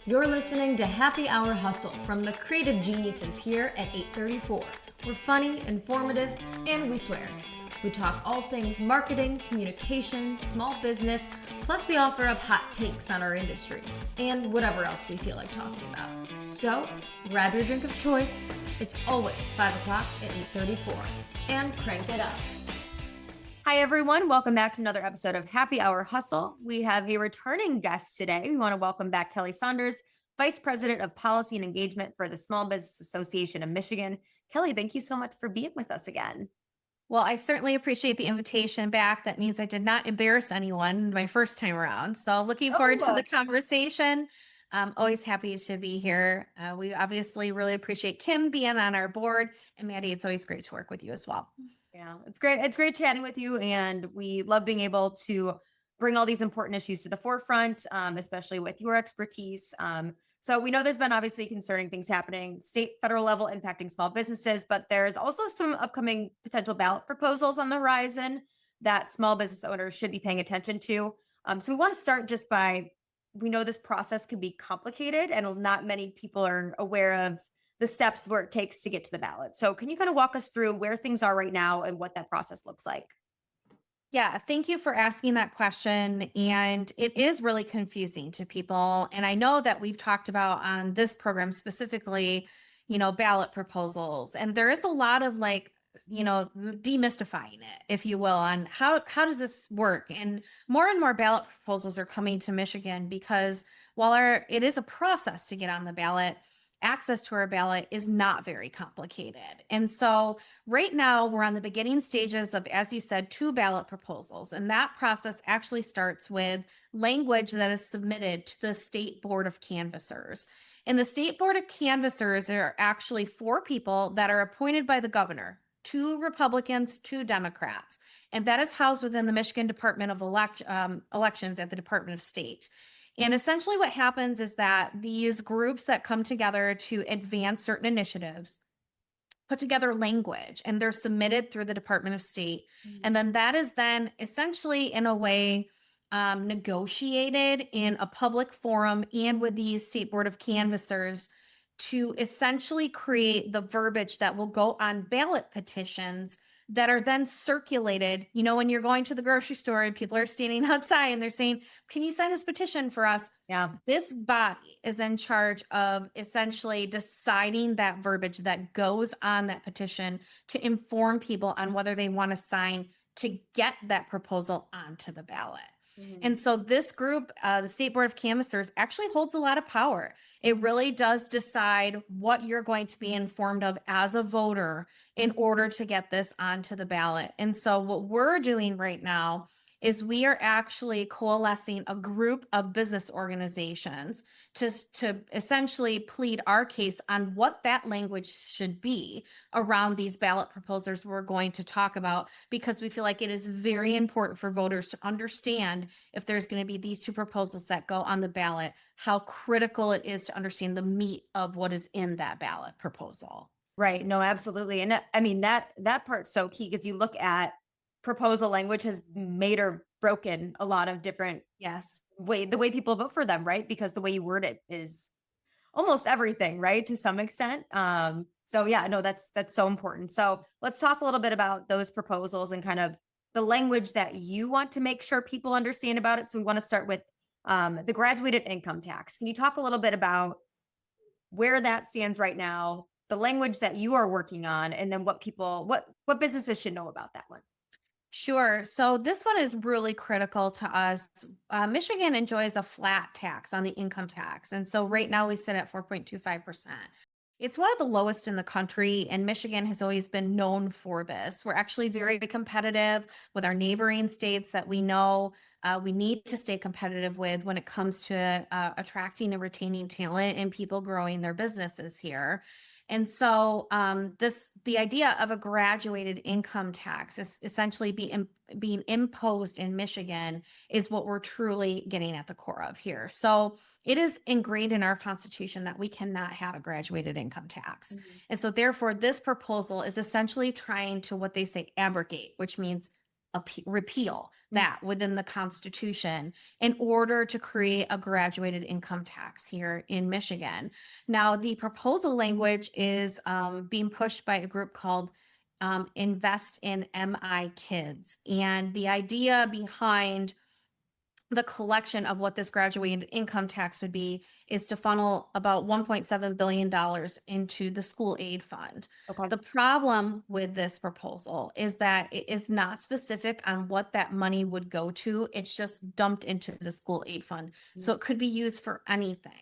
You're listening to Happy Hour Hustle from the creative geniuses here at 834. We're funny, informative, and we swear. We talk all things marketing, communications, small business, plus we offer up hot takes on our industry and whatever else we feel like talking about. So, grab your drink of choice. It's always 5 o'clock at 834. And crank it up. Hi, everyone. Welcome back to another episode of Happy Hour Hustle. We have a returning guest today. We want to welcome back Kelli Saunders, Vice President of Policy and Engagement for the Small Business Association of Michigan. Kelli, thank you so much for being with us again. Well, I certainly appreciate the invitation back. That means I did not embarrass anyone my first time around. So looking forward to the conversation. I'm always happy to be here. We obviously really appreciate Kim being on our board. And Maddie, it's always great to work with you as well. Yeah, it's great. It's great chatting with you. And we love being able to bring all these important issues to the forefront, especially with your expertise. So we know there's been obviously concerning things happening state, federal level impacting small businesses, but there's also some upcoming potential ballot proposals on the horizon that small business owners should be paying attention to. So we want to start just by, we know this process can be complicated and not many people are aware of the steps where it takes to get to the ballot. So can you kind of walk us through where things are right now and what that process looks like? Yeah, thank you for asking that question. And it is really confusing to people. And I know that we've talked about on this program specifically, ballot proposals. And there is a lot of demystifying it, if you will, on how does this work? And more ballot proposals are coming to Michigan because while it is a process to get on the ballot, access to our ballot is not very complicated. And so right now we're on the beginning stages of, as you said, 2 ballot proposals. And that process actually starts with language that is submitted to the State Board of Canvassers. And the State Board of Canvassers are actually 4 people that are appointed by the governor, 2 Republicans, 2 Democrats. And that is housed within the Michigan Department of Elections at the Department of State. And essentially what happens is that these groups that come together to advance certain initiatives put together language and they're submitted through the Department of State. Mm-hmm. And then that is then essentially in a way negotiated in a public forum and with the State Board of Canvassers to essentially create the verbiage that will go on ballot petitions that are then circulated. When you're going to the grocery store and people are standing outside and they're saying, can you sign this petition for us? Yeah. This body is in charge of essentially deciding that verbiage that goes on that petition to inform people on whether they want to sign to get that proposal onto the ballot. Mm-hmm. And so this group, the State Board of Canvassers, actually holds a lot of power. It really does decide what you're going to be informed of as a voter in order to get this onto the ballot. And so what we're doing right now is we are actually coalescing a group of business organizations to essentially plead our case on what that language should be around these ballot proposals we're going to talk about, because we feel like it is very important for voters to understand if there's going to be these 2 proposals that go on the ballot, how critical it is to understand the meat of what is in that ballot proposal. Right. No, absolutely. And I mean, that part's so key because you look at proposal language has made or broken a lot of different the way people vote for them, right? Because the way you word it is almost everything, right? To some extent. So yeah, no, that's so important. So let's talk a little bit about those proposals and kind of the language that you want to make sure people understand about it. So we want to start with the graduated income tax. Can you talk a little bit about where that stands right now, the language that you are working on, and then what businesses should know about that one? Sure. So this one is really critical to us. Michigan enjoys a flat tax on the income tax. And so right now we sit at 4.25%. It's one of the lowest in the country, and Michigan has always been known for this. We're actually very competitive with our neighboring states that we know we need to stay competitive with when it comes to attracting and retaining talent and people growing their businesses here. And so the idea of a graduated income tax is essentially being imposed in Michigan is what we're truly getting at the core of here. So it is ingrained in our Constitution that we cannot have a graduated income tax. Mm-hmm. And so therefore, this proposal is essentially trying to what they say abrogate, which means repeal that within the Constitution in order to create a graduated income tax here in Michigan. Now, the proposal language is being pushed by a group called Invest in MI Kids. And the idea behind the collection of what this graduated income tax would be is to funnel about $1.7 billion into the school aid fund. Okay. The problem with this proposal is that it is not specific on what that money would go to. It's just dumped into the school aid fund. So it could be used for anything.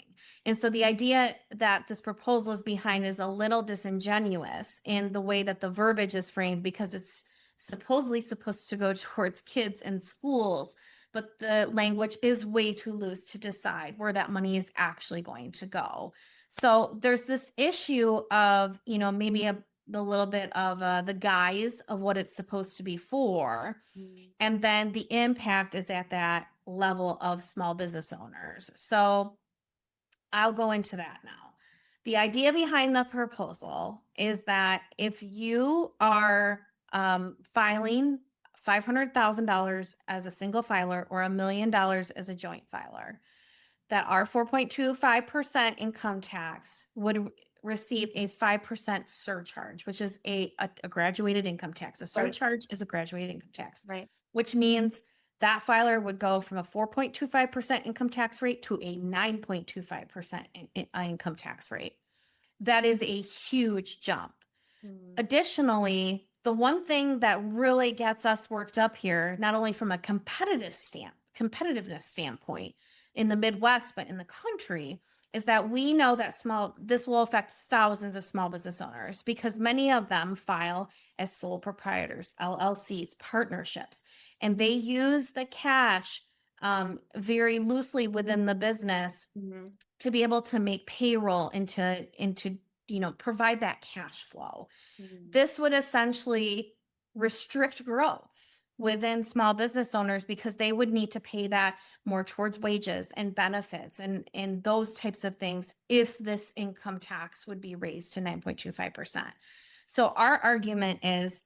And so the idea that this proposal is behind is a little disingenuous in the way that the verbiage is framed, because it's supposedly supposed to go towards kids and schools, but the language is way too loose to decide where that money is actually going to go. So there's this issue of, maybe the little bit of the guise of what it's supposed to be for. And then the impact is at that level of small business owners. So I'll go into that now. The idea behind the proposal is that if you are filing $500,000 as a single filer or $1 million as a joint filer, that our 4.25% income tax would receive a 5% surcharge, which is a graduated income tax. A surcharge is a graduated income tax, Right. which means that filer would go from a 4.25% income tax rate to a 9.25% income tax rate. That is a huge jump. Additionally, the one thing that really gets us worked up here, not only from a competitiveness standpoint in the Midwest, but in the country, is that we know that this will affect thousands of small business owners, because many of them file as sole proprietors, LLCs, partnerships, and they use the cash very loosely within the business to be able to make payroll and to provide that cash flow. This would essentially restrict growth within small business owners, because they would need to pay that more towards wages and benefits and those types of things if this income tax would be raised to 9.25%. So our argument is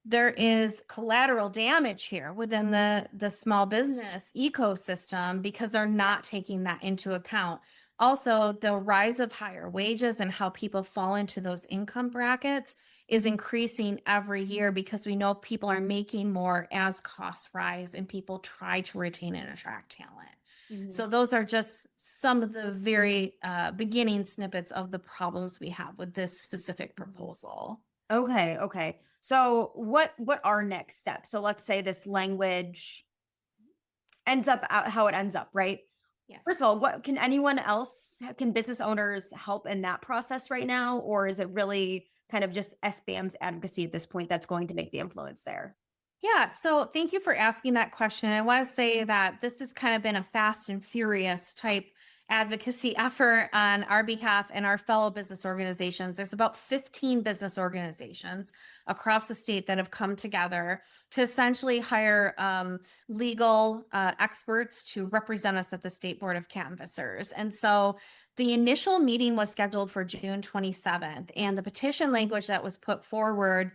there is collateral damage here within the small business ecosystem, because they're not taking that into account. Also, the rise of higher wages and how people fall into those income brackets is increasing every year, because we know people are making more as costs rise and people try to retain and attract talent. So those are just some of the very beginning snippets of the problems we have with this specific proposal. Okay. So what are next steps? So let's say this language ends up out how it ends up, right? Yeah. First of all, can business owners help in that process right now? Or is it really kind of just SBAM's advocacy at this point that's going to make the influence there? Yeah, so thank you for asking that question. I want to say that this has kind of been a fast and furious type advocacy effort on our behalf and our fellow business organizations. There's about 15 business organizations across the state that have come together to essentially hire legal experts to represent us at the State Board of Canvassers. And so the initial meeting was scheduled for June 27th, and the petition language that was put forward,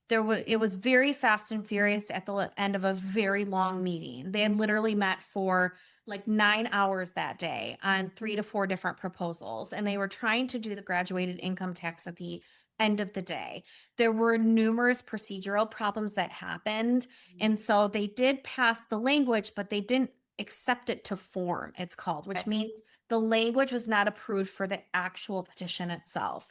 it was very fast and furious at the end of a very long meeting. They had literally met for like 9 hours that day on 3 to 4 different proposals, and they were trying to do the graduated income tax at the end of the day. There were numerous procedural problems that happened, and so they did pass the language, but they didn't accept it to form, it's called, which means the language was not approved for the actual petition itself.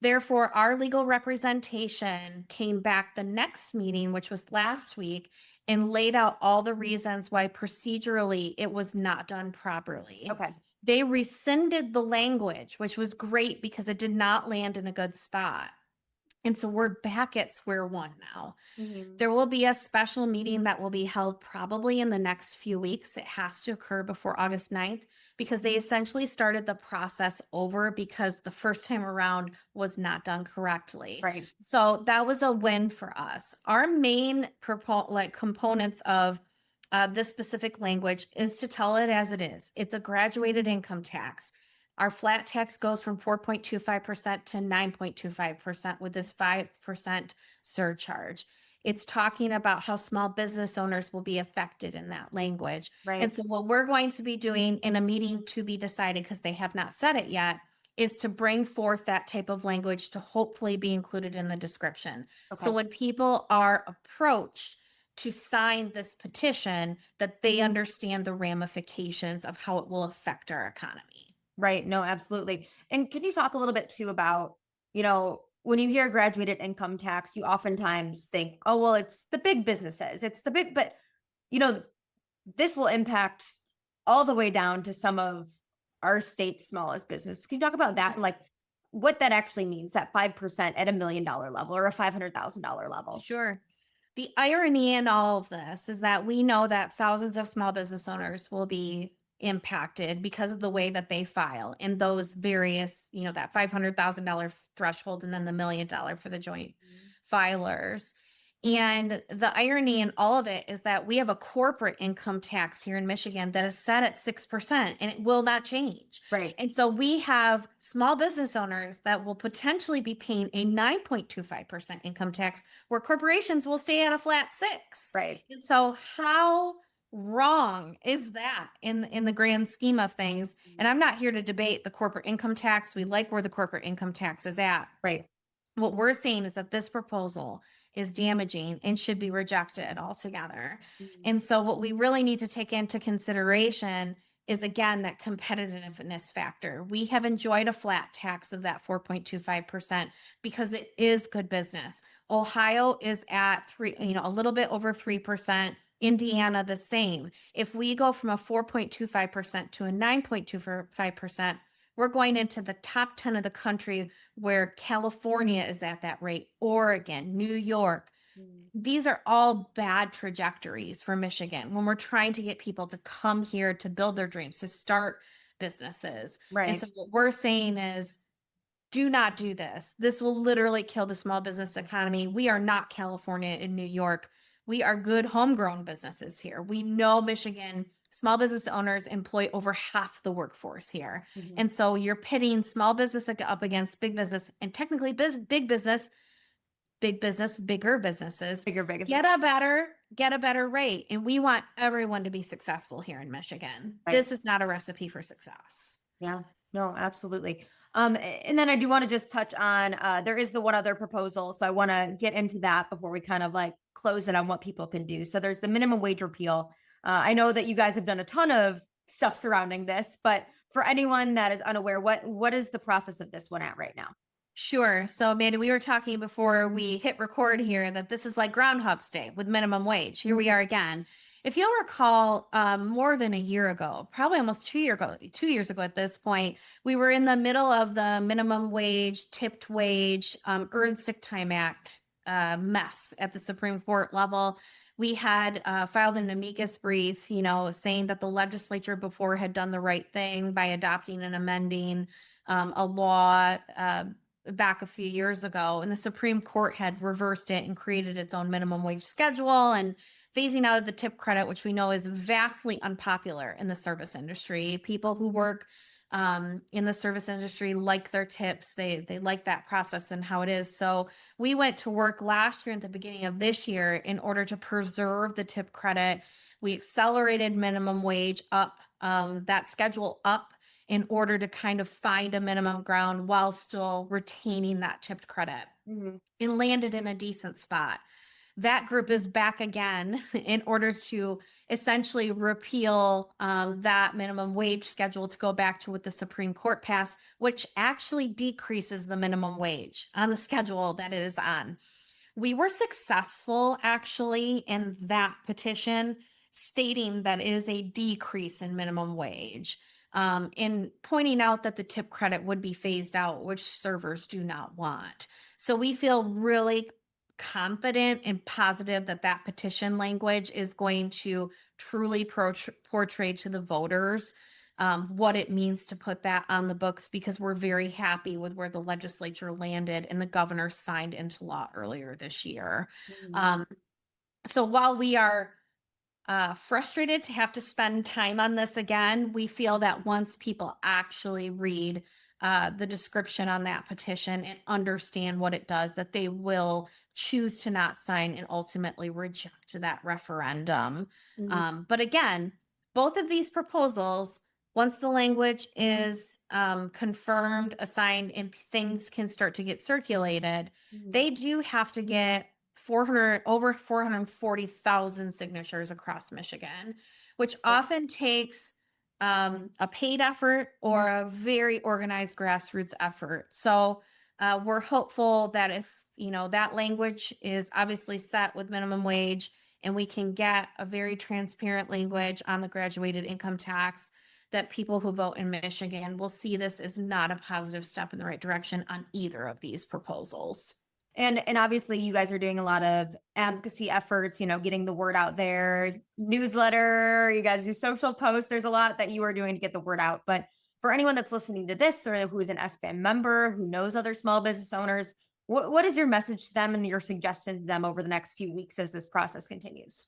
Therefore, our legal representation came back the next meeting, which was last week, and laid out all the reasons why procedurally it was not done properly. Okay. They rescinded the language, which was great because it did not land in a good spot. And so we're back at square one now. There will be a special meeting that will be held probably in the next few weeks. It has to occur before August 9th, because they essentially started the process over because the first time around was not done correctly. Right. So that was a win for us. Our main components of this specific language is to tell it as it is. It's a graduated income tax. Our flat tax goes from 4.25% to 9.25% with this 5% surcharge. It's talking about how small business owners will be affected in that language. Right. And so what we're going to be doing in a meeting to be decided, because they have not said it yet, is to bring forth that type of language to hopefully be included in the description. So Okay. when people are approached to sign this petition, that they understand the ramifications of how it will affect our economy. Right. No, absolutely. And can you talk a little bit too about, when you hear graduated income tax, you oftentimes think, oh, well, it's the big businesses. It's the big, but you know, this will impact all the way down to some of our state's smallest business. Can you talk about that and like what that actually means, that 5% at $1 million level or a $500,000 level? Sure. The irony in all of this is that we know that thousands of small business owners will be impacted because of the way that they file in those various, that $500,000 threshold and then the $1 million for the joint filers. And the irony in all of it is that we have a corporate income tax here in Michigan that is set at 6% and it will not change. Right. And so we have small business owners that will potentially be paying a 9.25% income tax where corporations will stay at a flat 6. Right. And so how wrong is that in the grand scheme of things? And I'm not here to debate the corporate income tax. We like where the corporate income tax is at. Right. What we're saying is that this proposal is damaging and should be rejected altogether. And so what we really need to take into consideration is, again, that competitiveness factor. We have enjoyed a flat tax of that 4.25% because it is good business. Ohio is at a little bit over 3%. Indiana, the same. If we go from a 4.25% to a 9.25%, we're going into the top 10 of the country where California is at that rate, Oregon, New York. These are all bad trajectories for Michigan when we're trying to get people to come here to build their dreams, to start businesses. Right. And so what we're saying is, do not do this. This will literally kill the small business economy. We are not California and New York. We are good homegrown businesses here. We know Michigan small business owners employ over half the workforce here. And so you're pitting small business up against big business, and technically bigger businesses, Bigger. get a better rate. And we want everyone to be successful here in Michigan. Right. This is not a recipe for success. Yeah, no, absolutely. And then I do want to just touch on, there is the one other proposal. So I want to get into that before we kind of like close it on what people can do. So there's the minimum wage repeal. I know that you guys have done a ton of stuff surrounding this, but for anyone that is unaware, what is the process of this one at right now? Sure. So, Maddie, we were talking before we hit record here that this is like Groundhog's Day with minimum wage. Here we are again. If you'll recall, more than a year ago, probably almost 2 years ago at this point, we were in the middle of the minimum wage, tipped wage, Earned Sick Time Act mess at the Supreme Court level. We had filed an amicus brief, saying that the legislature before had done the right thing by adopting and amending a law back a few years ago, and the Supreme Court had reversed it and created its own minimum wage schedule and phasing out of the tip credit, which we know is vastly unpopular in the service industry. People who work in the service industry like their tips. They like that process and how it is. So we went to work last year at the beginning of this year in order to preserve the tip credit. We accelerated minimum wage up, that schedule up, in order to kind of find a minimum ground while still retaining that tipped credit, and landed in a decent spot. That group is back again in order to essentially repeal that minimum wage schedule to go back to what the Supreme Court passed, which actually decreases the minimum wage on the schedule that it is on. We were successful actually in that petition, stating that it is a decrease in minimum wage. In pointing out that the tip credit would be phased out, which servers do not want. So we feel really confident and positive that that petition language is going to truly portray to the voters what it means to put that on the books, because we're very happy with where the legislature landed and the governor signed into law earlier this year. So while we are frustrated to have to spend time on this again, we feel that once people actually read the description on that petition and understand what it does, that they will choose to not sign and ultimately reject that referendum. But again, both of these proposals, once the language is confirmed, assigned, and things can start to get circulated, they do have to get over 440,000 signatures across Michigan, which often takes a paid effort or a very organized grassroots effort. So we're hopeful that if that language is obviously set with minimum wage, and we can get a very transparent language on the graduated income tax, that people who vote in Michigan will see this as not a positive step in the right direction on either of these proposals. And obviously you guys are doing a lot of advocacy efforts, getting the word out there, newsletter, you guys do social posts. There's a lot that you are doing to get the word out. But for anyone that's listening to this or who is an SBAM member, who knows other small business owners, what is your message to them and your suggestion to them over the next few weeks as this process continues?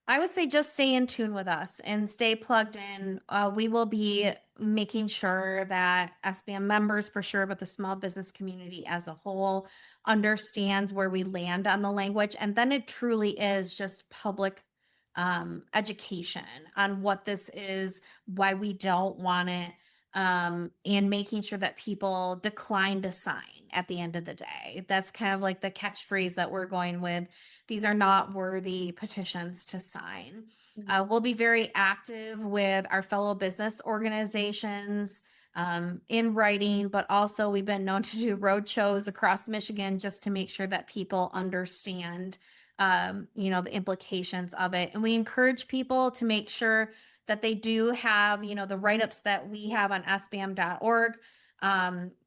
I would say just stay in tune with us and stay plugged in. We will be making sure that SBAM members for sure, but the small business community as a whole understands where we land on the language. And then it truly is just public education on what this is, why we don't want it, and making sure that people decline to sign at the end of the day. That's kind of like the catchphrase that we're going with. These are not worthy petitions to sign. We'll be very active with our fellow business organizations in writing, but also we've been known to do road shows across Michigan just to make sure that people understand the implications of it. And we encourage people to make sure that they do have, the write-ups that we have on sbam.org,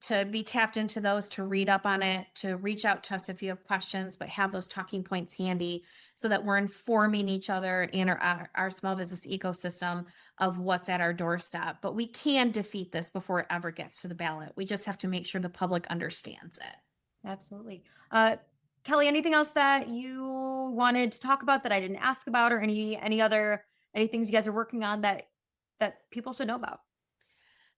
to be tapped into those, to read up on it, to reach out to us if you have questions, but have those talking points handy so that we're informing each other and our small business ecosystem of what's at our doorstep. But we can defeat this before it ever gets to the ballot. We just have to make sure the public understands it. Absolutely. Kelli, anything else that you wanted to talk about that I didn't ask about, or any things you guys are working on that people should know about?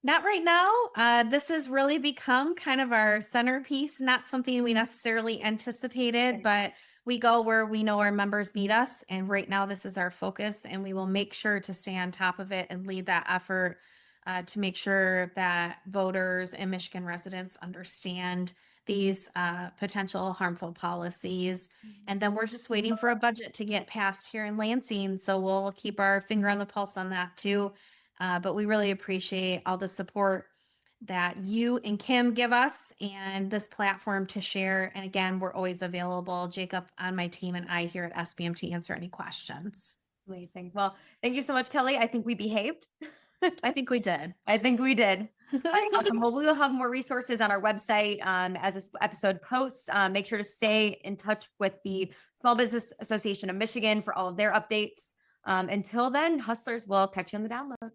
Not right now. This has really become kind of our centerpiece, not something we necessarily anticipated, but we go where we know our members need us. And right now, this is our focus, and we will make sure to stay on top of it and lead that effort to make sure that voters and Michigan residents understand these potential harmful policies. And then we're just waiting for a budget to get passed here in Lansing. So we'll keep our finger on the pulse on that too. But we really appreciate all the support that you and Kim give us and this platform to share. And again, we're always available, Jacob on my team and I here at SBM, to answer any questions. Amazing. Well, thank you so much, Kelli. I think we behaved. I think we did. I think we did. Awesome. Well, we'll have more resources on our website as this episode posts. Make sure to stay in touch with the Small Business Association of Michigan for all of their updates. Until then, hustlers, will catch you on the download.